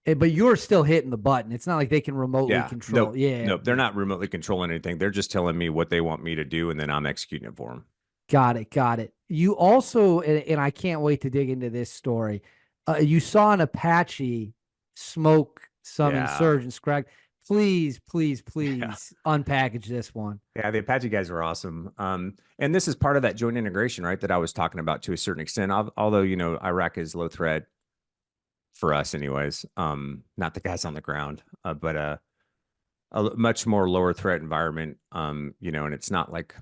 But you're still hitting the button. It's not like they can remotely Yeah. control. Nope. Yeah, Nope. They're yeah. not remotely controlling anything. They're just telling me what they want me to do, and then I'm executing it for them. Got it. Got it. You also, and I can't wait to dig into this story. You saw an Apache smoke some Yeah. insurgents, correct? Please, please, Yeah. please unpackage this one. Yeah. The Apache guys were awesome. And this is part of that joint integration, right? That I was talking about to a certain extent. Although, Iraq is low threat for us anyways. Not the guys on the ground, but a much more lower threat environment. And it's not like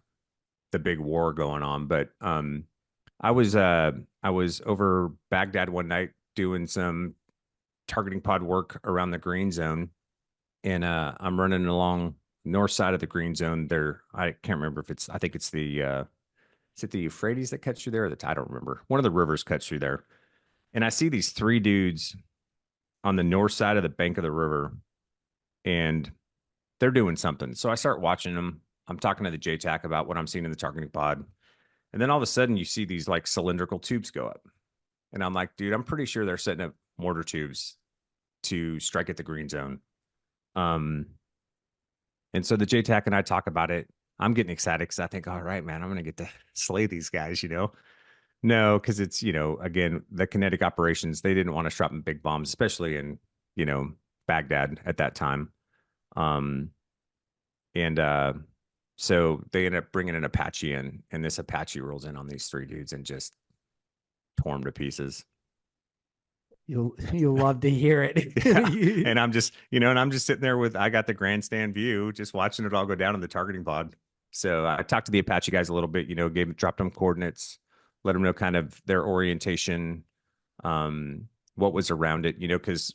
the big war going on. But I was uh I was over Baghdad one night doing some targeting pod work around the green zone, and I'm running along north side of the green zone there. I can't remember if it's I think it's the is it the Euphrates that cuts through there or I don't remember. One of the rivers cuts through there. And I see these three dudes on the north side of the bank of the river, and they're doing something. So I start watching them. I'm talking to the JTAC about what I'm seeing in the targeting pod. And then all of a sudden you see these like cylindrical tubes go up. And I'm like, dude, I'm pretty sure they're setting up mortar tubes to strike at the green zone. Um, and so the JTAC and I talk about it. I'm getting excited because I think, all right, man, I'm gonna get to slay these guys. No, because it's, again, the kinetic operations, they didn't want to drop big bombs, especially in, you know, Baghdad at that time. Um, and so they end up bringing an Apache in, and this Apache rolls in on these three dudes and just tore them to pieces. You'll love to hear Yeah. it. And I'm just sitting there I got the grandstand view, just watching it all go down in the targeting pod. So I talked to the Apache guys a little bit, dropped them coordinates, let them know kind of their orientation, what was around it, because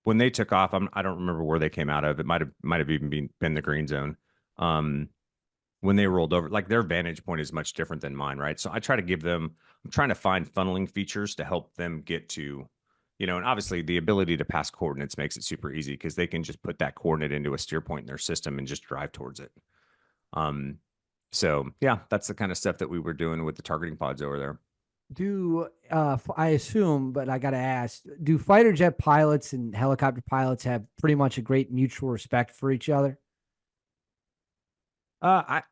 when they took off, I don't remember where they came out of. It might have even been the green zone. Um, when they rolled over, like their vantage point is much different than mine, right? So I try to give them, I'm trying to find funneling features to help them get to, and obviously the ability to pass coordinates makes it super easy because they can just put that coordinate into a steer point in their system and just drive towards it. Um, so yeah, that's the kind of stuff that we were doing with the targeting pods over there. Do I assume, but I gotta ask, do fighter jet pilots and helicopter pilots have pretty much a great mutual respect for each other? I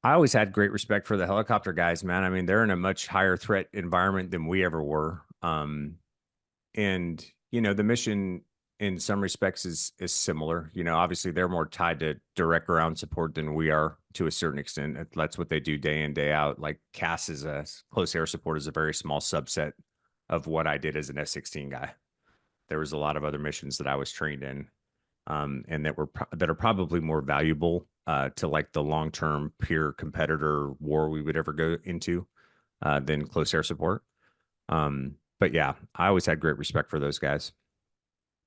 always had great respect for the helicopter guys, man. I mean, they're in a much higher threat environment than we ever were. And the mission in some respects is similar. Obviously they're more tied to direct ground support than we are to a certain extent. That's what they do day in, day out. Like CAS is a close air support is a very small subset of what I did as an F-16 guy. There was a lot of other missions that I was trained in, and that are probably more valuable to like the long term peer competitor war we would ever go into than close air support. But yeah, I always had great respect for those guys.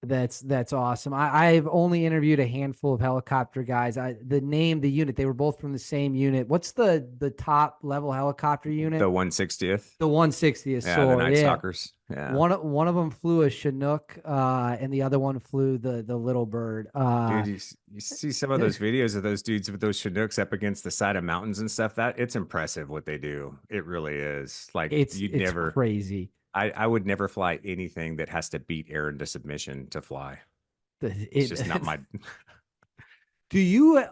That's awesome. I've only interviewed a handful of helicopter guys. The unit, they were both from the same unit. What's the top level helicopter The unit? 160th, The 160th yeah, the SOAR. Night Yeah. Stalkers, yeah. One of them flew a Chinook, and the other one flew the little bird. Dude, you see some of those videos of those dudes with those Chinooks up against the side of mountains and stuff. That it's impressive what they do. It really is. Like it's crazy. I would never fly anything that has to beat air into submission to fly. It's It, just not my do you